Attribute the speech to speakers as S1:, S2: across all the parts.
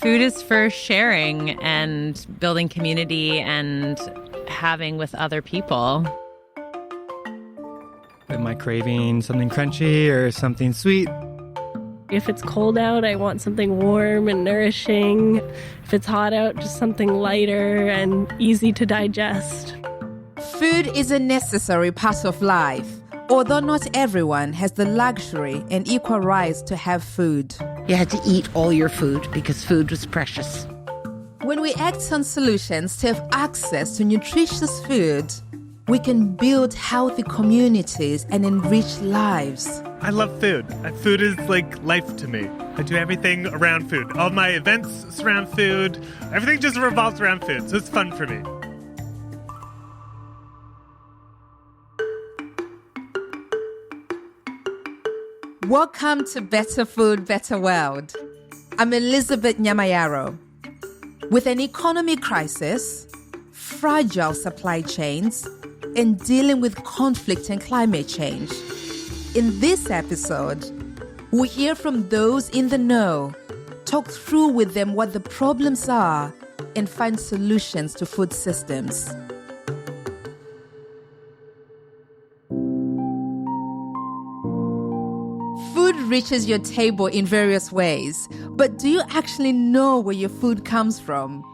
S1: Food is for sharing and building community and having with other people.
S2: Am I craving something crunchy or something sweet?
S3: If it's cold out, I want something warm and nourishing. If it's hot out, just something lighter and easy to digest.
S4: Food is a necessary part of life, although not everyone has the luxury and equal rights to have food.
S5: You had to eat all your food because food was precious.
S4: When we act on solutions to have access to nutritious food, we can build healthy communities and enrich lives.
S6: I love food. Food is like life to me. I do everything around food. All my events surround food. Everything just revolves around food, so it's fun for me.
S4: Welcome to Better Food, Better World. I'm Elizabeth Nyamayaro. With an economy crisis, fragile supply chains, and dealing with conflict and climate change. In this episode, we'll hear from those in the know, talk through with them what the problems are, and find solutions to food systems. Food reaches your table in various ways, but do you actually know where your food comes from?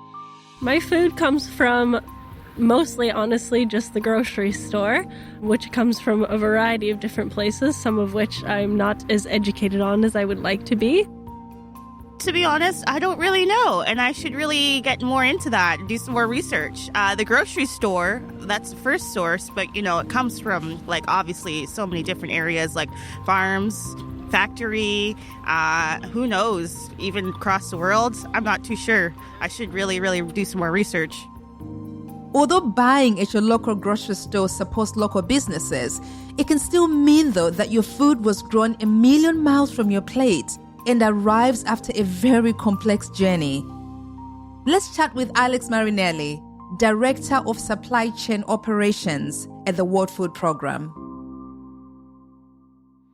S3: My food comes from mostly, honestly, just the grocery store, which comes from a variety of different places, some of which I'm not as educated on as I would like to be.
S7: To be honest, I don't really know, and I should really get more into that, do some more research. The grocery store, that's the first source, but, it comes from, obviously so many different areas, like farms, factory, who knows, even across the world. I'm not too sure. I should really do some more research.
S4: Although buying at your local grocery store supports local businesses, it can still mean, though, that your food was grown a million miles from your plate and arrives after a very complex journey. Let's chat with Alex Marinelli, Director of Supply Chain Operations at the World Food Programme.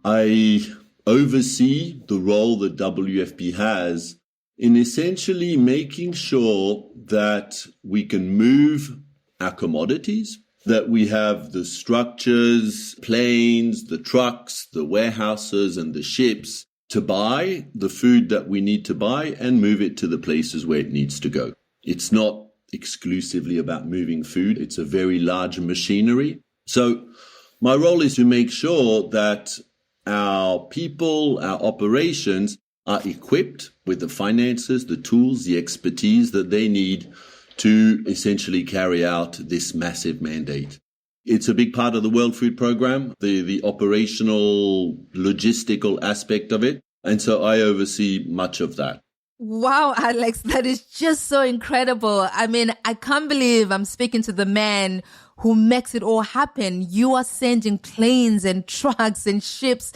S8: I oversee the role that WFP has in essentially making sure that we can move our commodities, that we have the structures, planes, the trucks, the warehouses, and the ships to buy the food that we need to buy and move it to the places where it needs to go. It's not exclusively about moving food. It's a very large machinery. So my role is to make sure that our people, our operations are equipped with the finances, the tools, the expertise that they need to essentially carry out this massive mandate. It's a big part of the World Food Programme, the operational, logistical aspect of it. And so I oversee much of that.
S4: Wow, Alex, that is just so incredible. I mean, I can't believe I'm speaking to the man who makes it all happen. You are sending planes and trucks and ships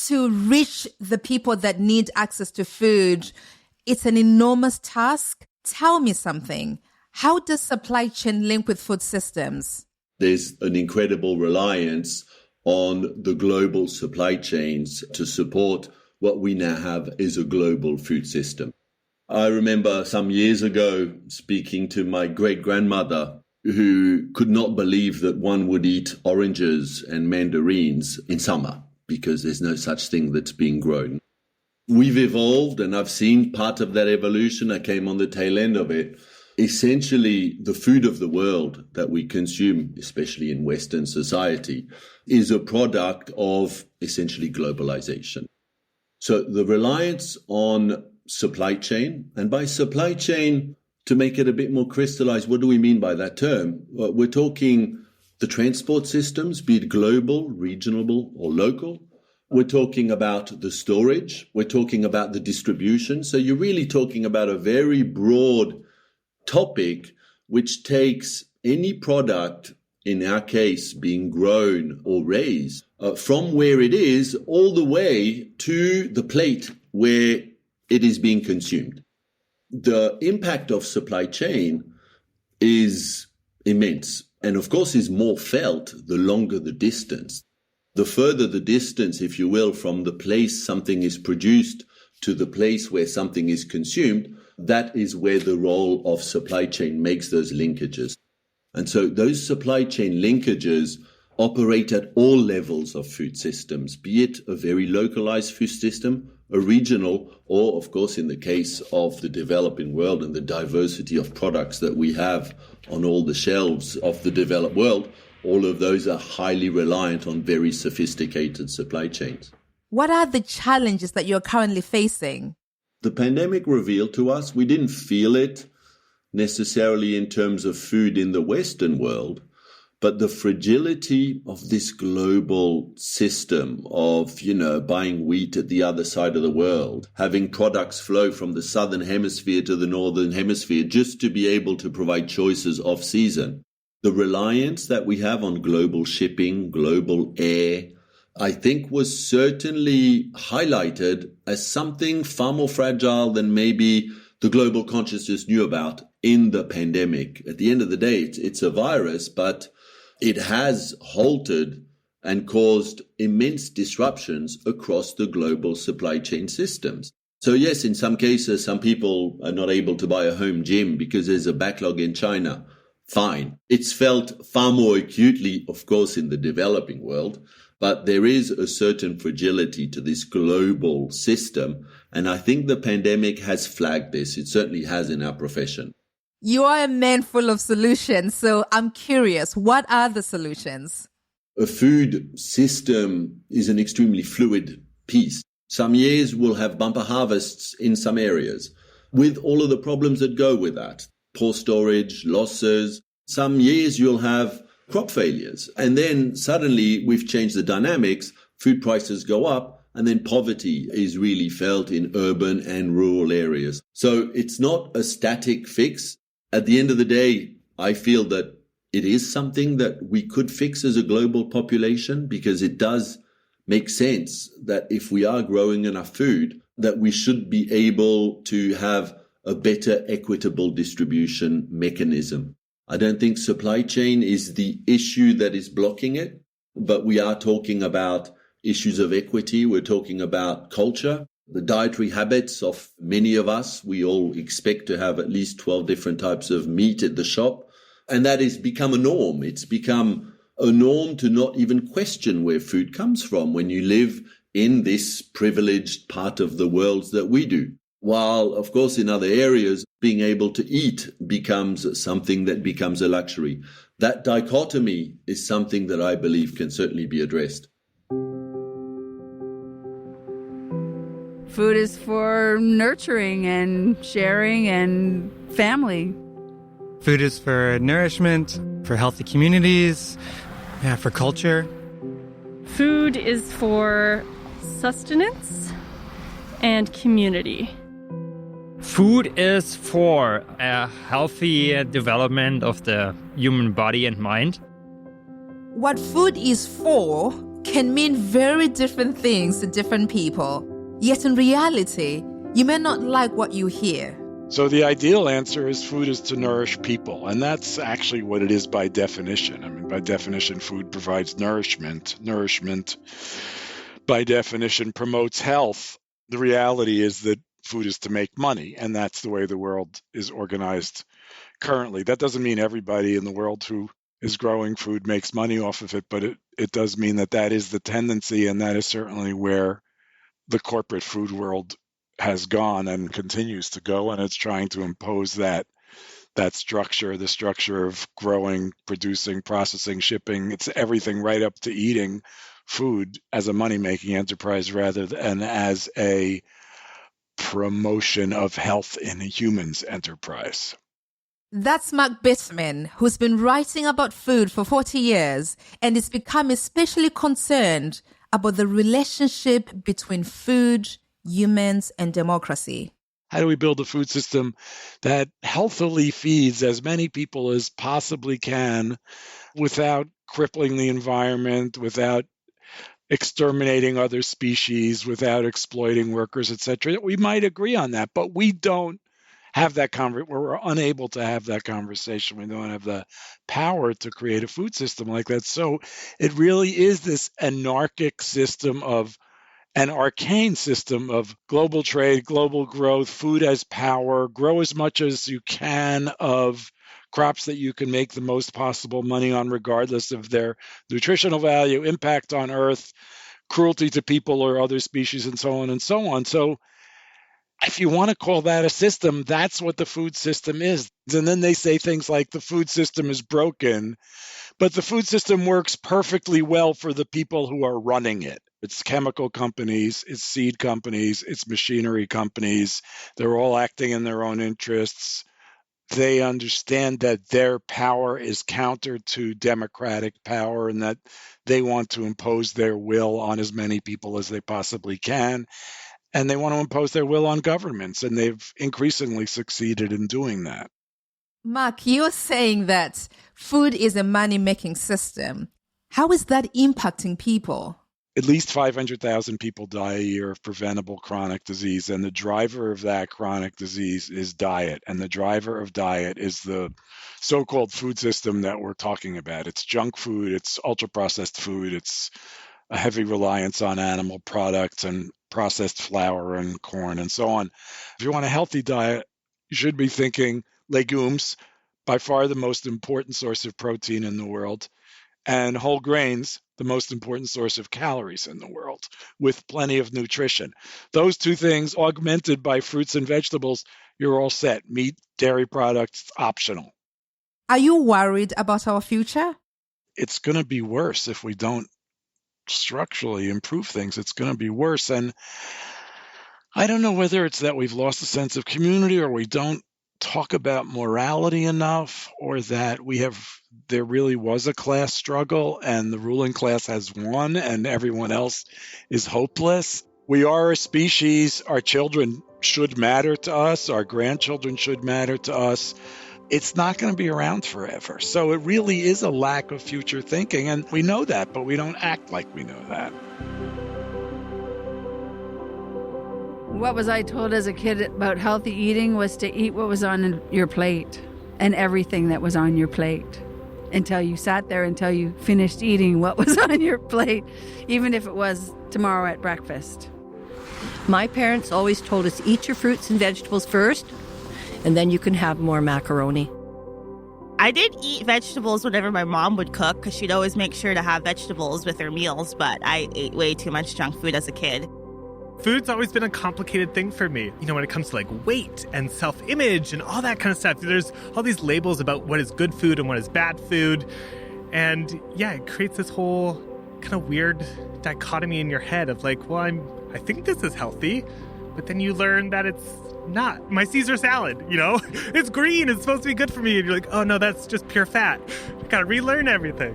S4: to reach the people that need access to food. It's an enormous task. Tell me something. How does supply chain link with food systems?
S8: There's an incredible reliance on the global supply chains to support what we now have is a global food system. I remember some years ago speaking to my great-grandmother who could not believe that one would eat oranges and mandarins in summer because there's no such thing that's being grown. We've evolved, and I've seen part of that evolution. I came on the tail end of it. Essentially, the food of the world that we consume, especially in Western society, is a product of essentially globalization. So the reliance on supply chain, and by supply chain, to make it a bit more crystallized, what do we mean by that term? Well, we're talking the transport systems, be it global, regional, or local. We're talking about the storage. We're talking about the distribution. So you're really talking about a very broad topic which takes any product, in our case being grown or raised, from where it is all the way to the plate where it is being consumed. The impact of supply chain is immense, and of course is more felt the longer the distance. The further the distance, if you will, from the place something is produced to the place where something is consumed, that is where the role of supply chain makes those linkages. And so those supply chain linkages operate at all levels of food systems, be it a very localized food system, a regional, or of course in the case of the developing world and the diversity of products that we have on all the shelves of the developed world, all of those are highly reliant on very sophisticated supply chains.
S4: What are the challenges that you're currently facing?
S8: The pandemic revealed to us, we didn't feel it necessarily in terms of food in the Western world, but the fragility of this global system of, buying wheat at the other side of the world, having products flow from the southern hemisphere to the northern hemisphere just to be able to provide choices off season. The reliance that we have on global shipping, global air, I think was certainly highlighted as something far more fragile than maybe the global consciousness knew about in the pandemic. At the end of the day, it's a virus, but it has halted and caused immense disruptions across the global supply chain systems. So yes, in some cases, some people are not able to buy a home gym because there's a backlog in China. Fine. It's felt far more acutely, of course, in the developing world, but there is a certain fragility to this global system. And I think the pandemic has flagged this. It certainly has in our profession.
S4: You are a man full of solutions, so I'm curious, what are the solutions?
S8: A food system is an extremely fluid piece. Some years we'll have bumper harvests in some areas, with all of the problems that go with that. Poor storage, losses. Some years you'll have crop failures. And then suddenly we've changed the dynamics, food prices go up, and then poverty is really felt in urban and rural areas. So it's not a static fix. At the end of the day, I feel that it is something that we could fix as a global population, because it does make sense that if we are growing enough food, that we should be able to have a better equitable distribution mechanism. I don't think supply chain is the issue that is blocking it, but we are talking about issues of equity. We're talking about culture. The dietary habits of many of us, we all expect to have at least 12 different types of meat at the shop. And that has become a norm. It's become a norm to not even question where food comes from when you live in this privileged part of the world that we do. While, of course, in other areas, being able to eat becomes something that becomes a luxury. That dichotomy is something that I believe can certainly be addressed.
S9: Food is for nurturing and sharing and family.
S2: Food is for nourishment, for healthy communities, for culture.
S3: Food is for sustenance and community.
S10: Food is for a healthy development of the human body and mind.
S4: What food is for can mean very different things to different people. Yet in reality, you may not like what you hear.
S11: So the ideal answer is food is to nourish people. And that's actually what it is by definition. I mean, by definition, food provides nourishment. Nourishment, by definition, promotes health. The reality is that food is to make money, and that's the way the world is organized currently. That doesn't mean everybody in the world who is growing food makes money off of it, but it does mean that that is the tendency, and that is certainly where the corporate food world has gone and continues to go, and it's trying to impose that structure, the structure of growing, producing, processing, shipping. It's everything right up to eating food as a money-making enterprise rather than as a promotion of health in humans enterprise.
S4: That's Mark Bittman, who's been writing about food for 40 years and has become especially concerned about the relationship between food, humans, and democracy.
S11: How do we build a food system that healthily feeds as many people as possibly can without crippling the environment, without exterminating other species, without exploiting workers, etc.? We might agree on that, but we don't have that we're unable to have that conversation. We don't have the power to create a food system like that. So it really is this anarchic system of an arcane system of global trade, global growth, food as power, grow as much as you can of crops that you can make the most possible money on, regardless of their nutritional value, impact on earth, cruelty to people or other species, and so on and so on. So if you want to call that a system, that's what the food system is. And then they say things like the food system is broken, but the food system works perfectly well for the people who are running it. It's chemical companies, it's seed companies, it's machinery companies. They're all acting in their own interests. They understand that their power is counter to democratic power and that they want to impose their will on as many people as they possibly can. And they want to impose their will on governments, and they've increasingly succeeded in doing that.
S4: Mark, you're saying that food is a money-making system. How is that impacting people?
S11: At least 500,000 people die a year of preventable chronic disease, and the driver of that chronic disease is diet. And the driver of diet is the so-called food system that we're talking about. It's junk food, it's ultra-processed food, it's a heavy reliance on animal products and processed flour and corn and so on. If you want a healthy diet, you should be thinking legumes, by far the most important source of protein in the world, and whole grains, the most important source of calories in the world, with plenty of nutrition. Those two things augmented by fruits and vegetables, you're all set. Meat, dairy products, optional.
S4: Are you worried about our future?
S11: It's going to be worse if we don't structurally improve things. It's going to be worse. And I don't know whether it's that we've lost a sense of community, or we don't talk about morality enough, or that there really was a class struggle and the ruling class has won and everyone else is hopeless. We are a species. Our children should matter to us. Our grandchildren should matter to us. It's not going to be around forever. So it really is a lack of future thinking. And we know that, but we don't act like we know that.
S9: What was I told as a kid about healthy eating was to eat what was on your plate and everything that was on your plate until you sat there, until you finished eating what was on your plate, even if it was tomorrow at breakfast.
S12: My parents always told us, eat your fruits and vegetables first, and then you can have more macaroni.
S7: I did eat vegetables whenever my mom would cook, because she'd always make sure to have vegetables with her meals, but I ate way too much junk food as a kid.
S6: Food's always been a complicated thing for me. You know, when it comes to like weight and self-image and all that kind of stuff, there's all these labels about what is good food and what is bad food. And yeah, it creates this whole kind of weird dichotomy in your head of like, well, I think this is healthy, but then you learn that it's not. My Caesar salad, you know, it's green, it's supposed to be good for me. And you're like, oh no, that's just pure fat. You gotta relearn everything.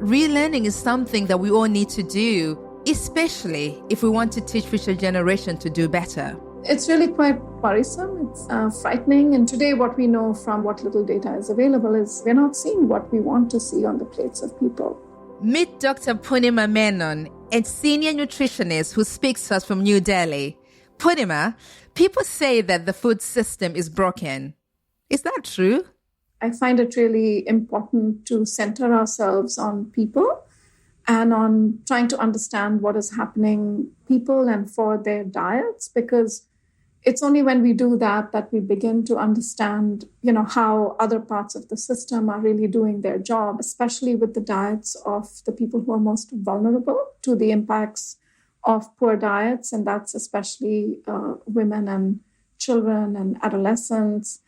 S4: Relearning is something that we all need to do, especially if we want to teach future generations to do better.
S13: It's really quite worrisome. It's frightening. And today what we know from what little data is available is we're not seeing what we want to see on the plates of people.
S4: Meet Dr. Purnima Menon, a senior nutritionist who speaks to us from New Delhi. Purnima, people say that the food system is broken. Is that true?
S13: I find it really important to center ourselves on people and on trying to understand what is happening people and for their diets, because it's only when we do that that we begin to understand, how other parts of the system are really doing their job, especially with the diets of the people who are most vulnerable to the impacts of poor diets. And that's especially women and children and adolescents.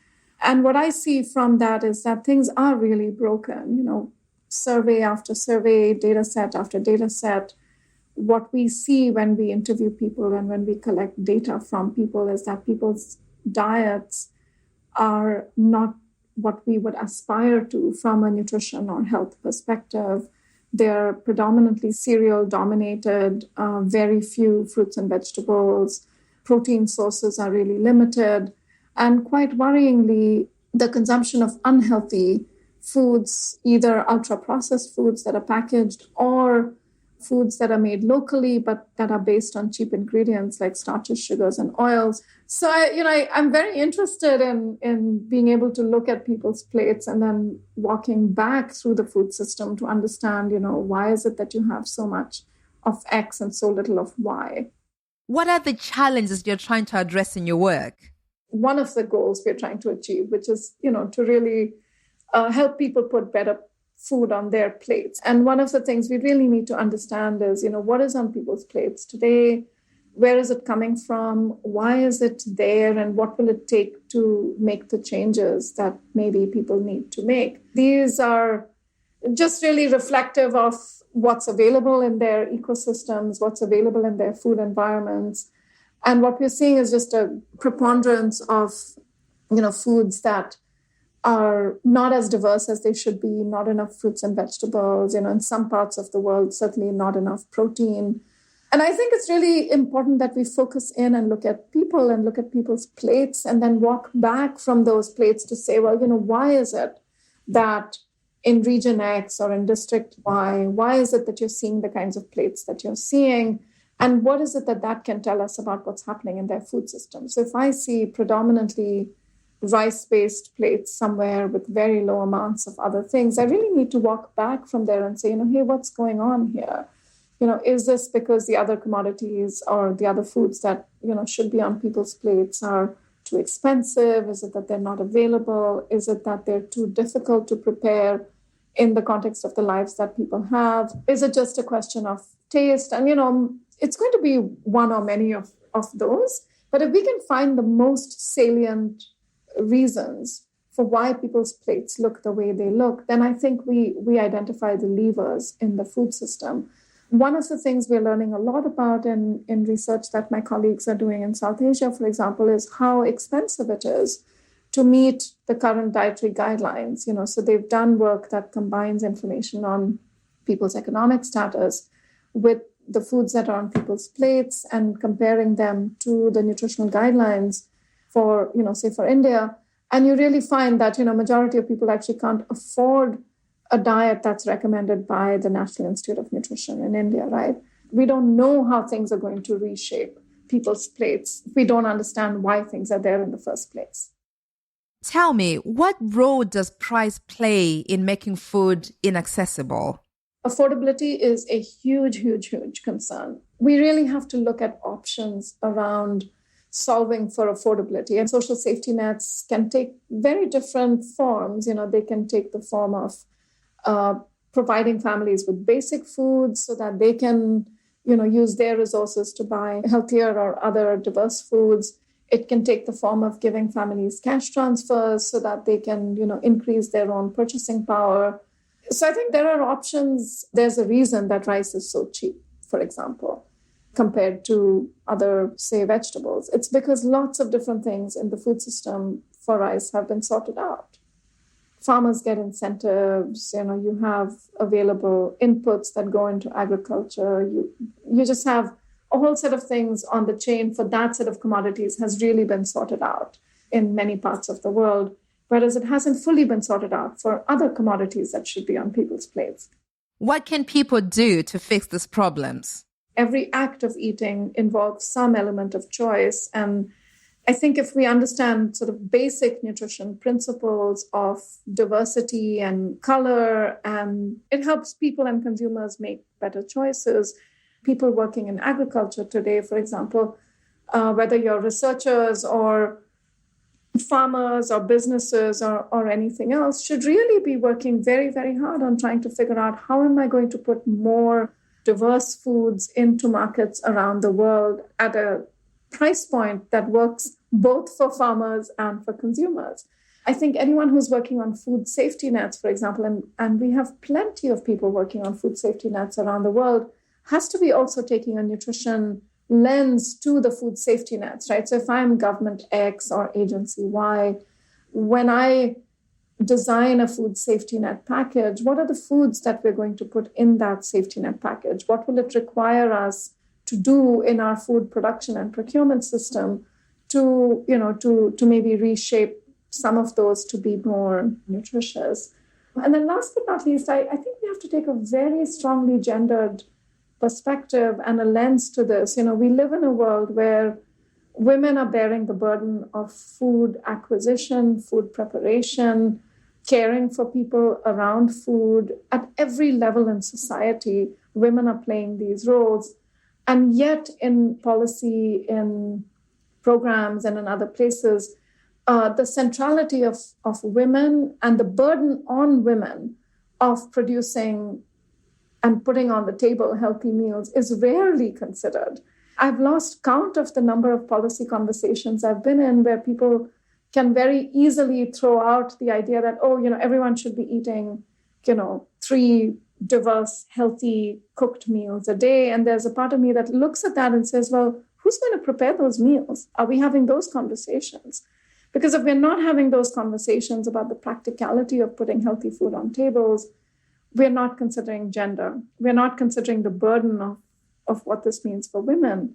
S13: And what I see from that is that things are really broken, survey after survey, data set after data set. What we see when we interview people and when we collect data from people is that people's diets are not what we would aspire to from a nutrition or health perspective. They're predominantly cereal dominated, very few fruits and vegetables. Protein sources are really limited. And quite worryingly, the consumption of unhealthy foods, either ultra-processed foods that are packaged or foods that are made locally but that are based on cheap ingredients like starches, sugars, and oils. So I'm very interested in being able to look at people's plates and then walking back through the food system to understand, why is it that you have so much of X and so little of Y?
S4: What are the challenges you're trying to address in your work?
S13: One of the goals we're trying to achieve, which is, to really help people put better food on their plates. And one of the things we really need to understand is, what is on people's plates today? Where is it coming from? Why is it there? And what will it take to make the changes that maybe people need to make? These are just really reflective of what's available in their ecosystems, what's available in their food environments. And what we're seeing is just a preponderance of, foods that are not as diverse as they should be, not enough fruits and vegetables, in some parts of the world, certainly not enough protein. And I think it's really important that we focus in and look at people and look at people's plates and then walk back from those plates to say, well, why is it that in region X or in district Y, why is it that you're seeing the kinds of plates that you're seeing? And what is it that can tell us about what's happening in their food system? So if I see predominantly rice-based plates somewhere with very low amounts of other things, I really need to walk back from there and say, hey, what's going on here? Is this because the other commodities or the other foods that, should be on people's plates are too expensive? Is it that they're not available? Is it that they're too difficult to prepare in the context of the lives that people have? Is it just a question of taste? And, it's going to be one or many of those. But if we can find the most salient reasons for why people's plates look the way they look, then I think we identify the levers in the food system. One of the things we're learning a lot about in research that my colleagues are doing in South Asia, for example, is how expensive it is to meet the current dietary guidelines. So they've done work that combines information on people's economic status with the foods that are on people's plates and comparing them to the nutritional guidelines for, say for India. And you really find that, majority of people actually can't afford a diet that's recommended by the National Institute of Nutrition in India, right? We don't know how things are going to reshape people's plates. We don't understand why things are there in the first place.
S4: Tell me, what role does price play in making food inaccessible?
S13: Affordability is a huge, huge, huge concern. We really have to look at options around solving for affordability. And social safety nets can take very different forms. They can take the form of providing families with basic foods so that they can, use their resources to buy healthier or other diverse foods. It can take the form of giving families cash transfers so that they can, increase their own purchasing power. So I think there are options. There's a reason that rice is so cheap, for example, compared to other, say, vegetables. It's because lots of different things in the food system for rice have been sorted out. Farmers get incentives, you have available inputs that go into agriculture. You just have a whole set of things on the chain for that set of commodities has really been sorted out in many parts of the world, whereas it hasn't fully been sorted out for other commodities that should be on people's plates.
S4: What can people do to fix these problems?
S13: Every act of eating involves some element of choice. And I think if we understand sort of basic nutrition principles of diversity and color, and it helps people and consumers make better choices. People working in agriculture today, for example, whether you're researchers or farmers or businesses or anything else, should really be working very, very hard on trying to figure out how am I going to put more diverse foods into markets around the world at a price point that works both for farmers and for consumers. I think anyone who's working on food safety nets, for example, and we have plenty of people working on food safety nets around the world, has to be also taking a nutrition lens to the food safety nets, right? So if I'm government X or agency Y, when I design a food safety net package, what are the foods that we're going to put in that safety net package? What will it require us to do in our food production and procurement system to maybe reshape some of those to be more nutritious? And then last but not least, I think we have to take a very strongly gendered perspective and a lens to this. We live in a world where women are bearing the burden of food acquisition, food preparation, caring for people around food. At every level in society, women are playing these roles. And yet in policy, in programs and in other places, the centrality of women and the burden on women of producing and putting on the table healthy meals is rarely considered. I've lost count of the number of policy conversations I've been in where people can very easily throw out the idea that, everyone should be eating, 3 diverse, healthy, cooked meals a day. And there's a part of me that looks at that and says, well, who's going to prepare those meals? Are we having those conversations? Because if we're not having those conversations about the practicality of putting healthy food on tables, we're not considering gender. We're not considering the burden of what this means for women.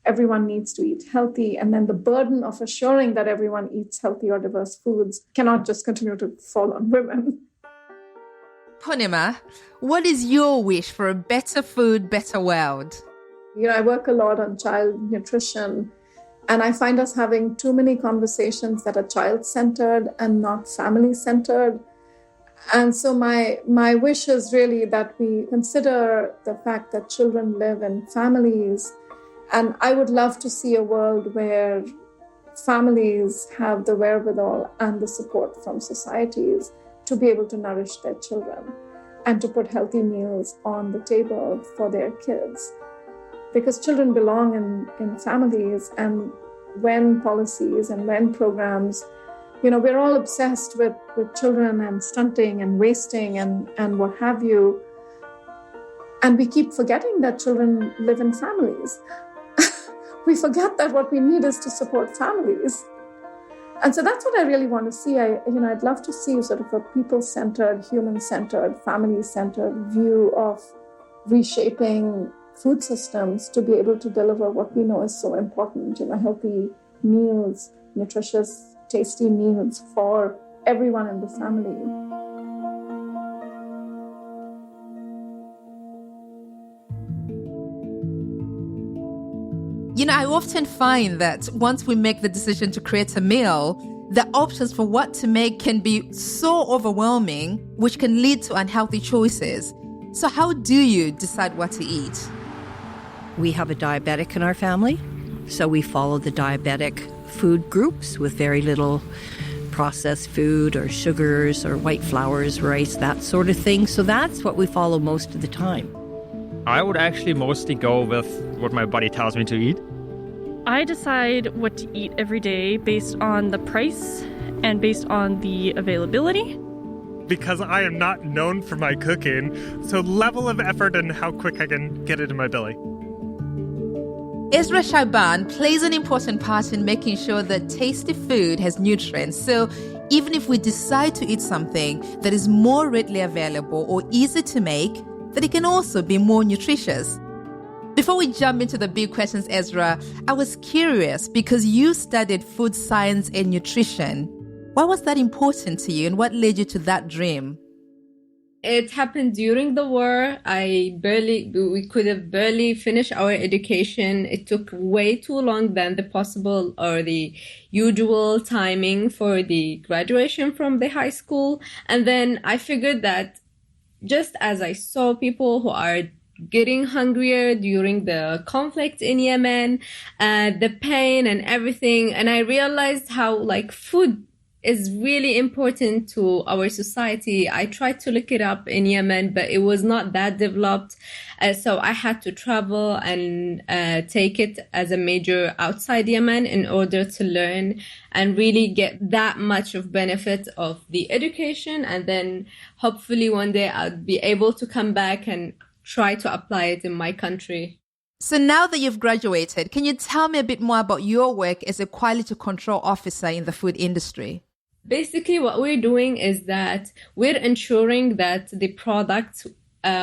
S13: Everyone needs to eat healthy. And then the burden of assuring that everyone eats healthy or diverse foods cannot just continue to fall on women.
S4: Purnima, what is your wish for a better food, better world?
S13: I work a lot on child nutrition, and I find us having too many conversations that are child-centered and not family-centered. And so my wish is really that we consider the fact that children live in families. And I would love to see a world where families have the wherewithal and the support from societies to be able to nourish their children and to put healthy meals on the table for their kids. Because children belong in families, and when policies and when programs, we're all obsessed with children and stunting and wasting and what have you. And we keep forgetting that children live in families. We forget that what we need is to support families. And so that's what I really want to see. I'd love to see sort of a people-centered, human-centered, family-centered view of reshaping food systems to be able to deliver what we know is so important, healthy meals, nutritious, tasty meals for everyone in the family.
S4: I often find that once we make the decision to create a meal, the options for what to make can be so overwhelming, which can lead to unhealthy choices. So how do you decide what to eat?
S12: We have a diabetic in our family, so we follow the diabetic food groups with very little processed food or sugars or white flours, rice, that sort of thing. So that's what we follow most of the time.
S10: I would actually mostly go with what my body tells me to eat.
S3: I decide what to eat every day based on the price and based on the availability.
S6: Because I am not known for my cooking, so level of effort and how quick I can get it in my belly.
S4: Esra Shaiban plays an important part in making sure that tasty food has nutrients. So even if we decide to eat something that is more readily available or easy to make, that it can also be more nutritious. Before we jump into the big questions, Esra, I was curious because you studied food science and nutrition. Why was that important to you and what led you to that dream?
S14: It happened during the war. We could have barely finished our education. It took way too long than the possible or the usual timing for the graduation from the high school. And then I figured that just as I saw people who are getting hungrier during the conflict in Yemen, the pain and everything, and I realized how food is really important to our society. I tried to look it up in Yemen, but it was not that developed. So I had to travel and take it as a major outside Yemen in order to learn and really get that much of benefit of the education. And then hopefully one day I'll be able to come back and try to apply it in my country.
S4: So now that you've graduated, can you tell me a bit more about your work as a quality control officer in the food industry?
S14: Basically, what we're doing is that we're ensuring that the products,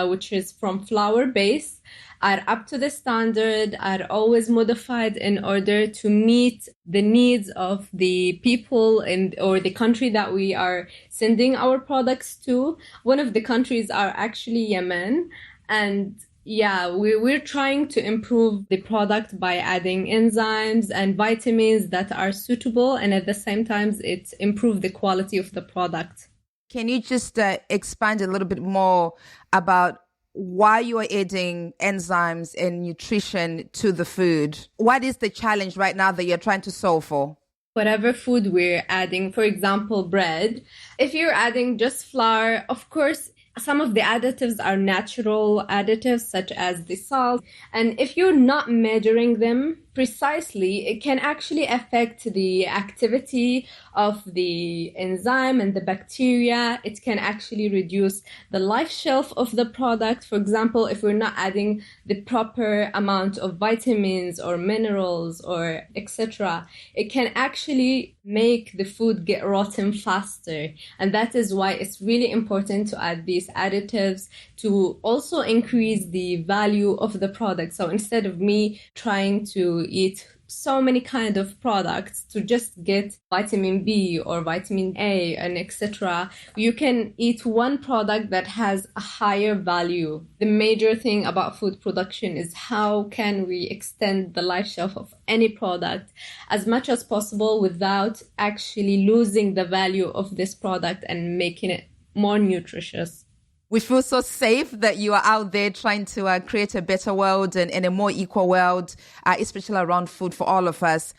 S14: which is from flour base, are up to the standard, are always modified in order to meet the needs of the people or the country that we are sending our products to. One of the countries are actually Yemen. And we're trying to improve the product by adding enzymes and vitamins that are suitable, and at the same time, it improves the quality of the product.
S4: Can you just expand a little bit more about why you are adding enzymes and nutrition to the food. What is the challenge right now that you're trying to solve for?
S14: Whatever food we're adding, for example, bread, if you're adding just flour, of course, some of the additives are natural additives, such as the salt. And if you're not measuring them precisely, it can actually affect the activity of the enzyme and the bacteria. It can actually reduce the life shelf of the product. For example, if we're not adding the proper amount of vitamins or minerals or etc., it can actually make the food get rotten faster. And that is why it's really important to add these additives to also increase the value of the product. So instead of me trying to eat so many kind of products to just get vitamin B or vitamin A and etc., you can eat one product that has a higher value. The major thing about food production is how can we extend the life shelf of any product as much as possible without actually losing the value of this product and making it more nutritious.
S4: We feel so safe that you are out there trying to create a better world and a more equal world, especially around food for all of us.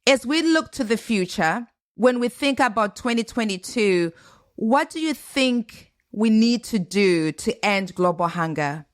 S4: As we look to the future, when we think about 2022, what do you think we need to do to end global hunger?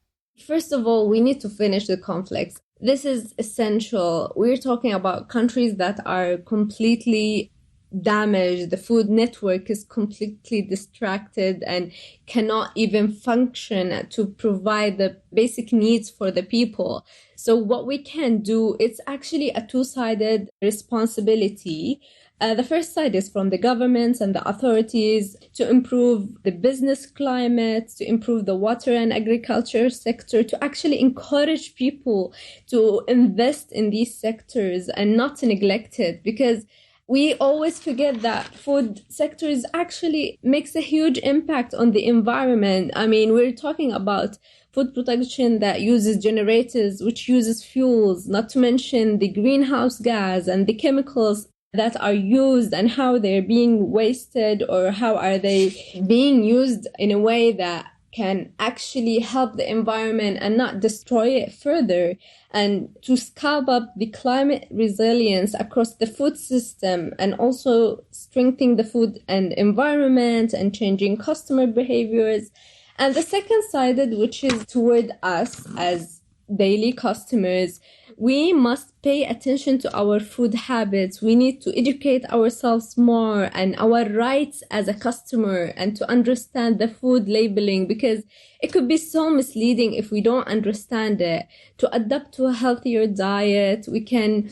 S14: First of all, we need to finish the conflicts. This is essential. We're talking about countries that are completely damaged. The food network is completely distracted and cannot even function to provide the basic needs for the people. So what we can do, it's actually a two-sided responsibility. The first side is from the governments and the authorities to improve the business climate, to improve the water and agriculture sector, to actually encourage people to invest in these sectors and not to neglect it, because we always forget that food sectors actually makes a huge impact on the environment. I mean, we're talking about food production that uses generators, which uses fuels, not to mention the greenhouse gas and the chemicals that are used and how they're being wasted or how are they being used in a way that can actually help the environment and not destroy it further, and to scale up the climate resilience across the food system and also strengthening the food and environment and changing customer behaviors. And the second sided, which is toward us as daily customers, we must pay attention to our food habits. We need to educate ourselves more and our rights as a customer and to understand the food labeling, because it could be so misleading if we don't understand it. To adapt to a healthier diet, we can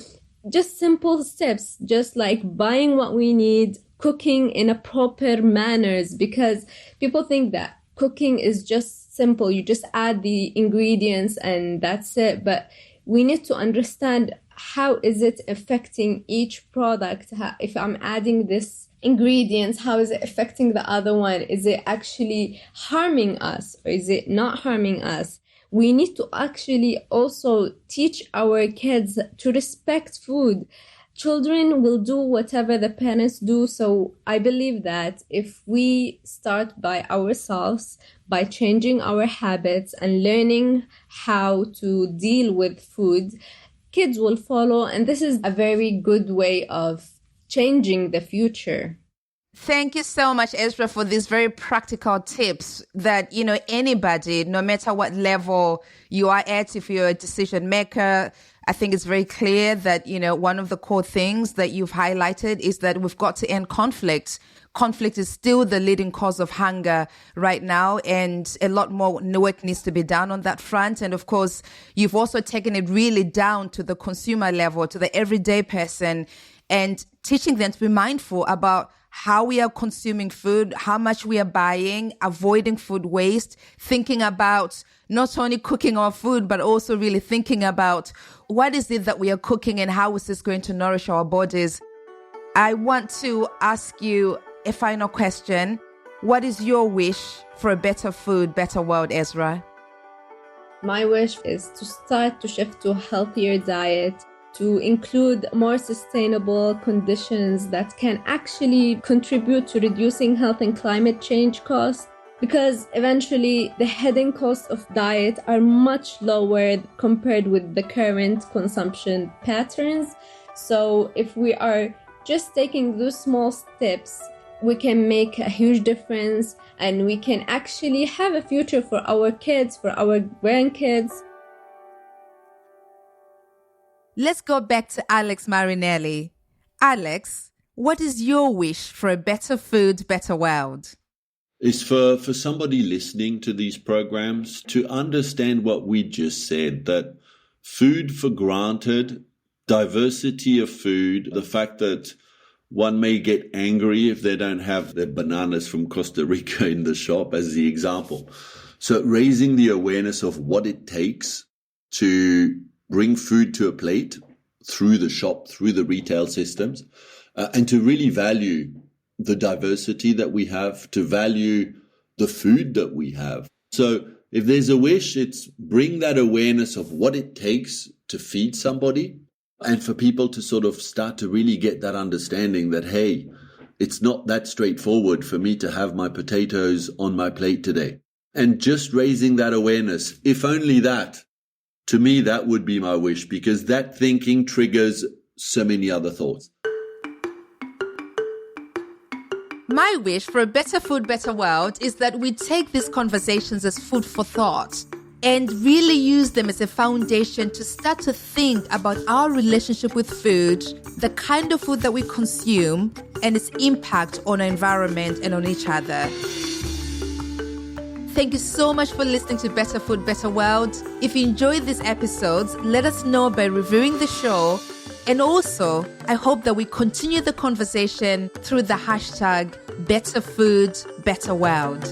S14: just simple steps, just like buying what we need, cooking in a proper manners, because people think that cooking is just simple. You just add the ingredients and that's it. But we need to understand how is it affecting each product. If I'm adding this ingredients, how is it affecting the other one? Is it actually harming us or is it not harming us? We need to actually also teach our kids to respect food. Children will do whatever the parents do. So I believe that if we start by ourselves, by changing our habits and learning how to deal with food, kids will follow. And this is a very good way of changing the future.
S4: Thank you so much, Esra, for these very practical tips that, anybody, no matter what level you are at, if you're a decision maker, I think it's very clear that, one of the core things that you've highlighted is that we've got to end conflict. Conflict is still the leading cause of hunger right now, and a lot more work needs to be done on that front. And of course, you've also taken it really down to the consumer level, to the everyday person, and teaching them to be mindful about how we are consuming food, how much we are buying, avoiding food waste, thinking about not only cooking our food, but also really thinking about what is it that we are cooking and how is this going to nourish our bodies. I want to ask you a final question. What is your wish for a better food, better world, Esra?
S14: My wish is to start to shift to a healthier diet, to include more sustainable conditions that can actually contribute to reducing health and climate change costs. because eventually the hidden costs of diet are much lower compared with the current consumption patterns. So if we are just taking those small steps, we can make a huge difference, and we can actually have a future for our kids, for our grandkids.
S4: Let's go back to Alex Marinelli. Alex, what is your wish for a better food, better world?
S8: Is for somebody listening to these programs to understand what we just said, that food for granted, diversity of food, the fact that one may get angry if they don't have their bananas from Costa Rica in the shop, as the example. So raising the awareness of what it takes to bring food to a plate through the shop, through the retail systems, and to really value the diversity that we have, to value the food that we have. So if there's a wish, it's bring that awareness of what it takes to feed somebody, and for people to sort of start to really get that understanding that, hey, it's not that straightforward for me to have my potatoes on my plate today. And just raising that awareness, if only that, to me, that would be my wish, because that thinking triggers so many other thoughts.
S4: My wish for a better food, better world is that we take these conversations as food for thought and really use them as a foundation to start to think about our relationship with food, the kind of food that we consume, and its impact on our environment and on each other. Thank you so much for listening to Better Food, Better World. If you enjoyed these episodes, let us know by reviewing the show. And also, I hope that we continue the conversation through the hashtag Better Food, Better World.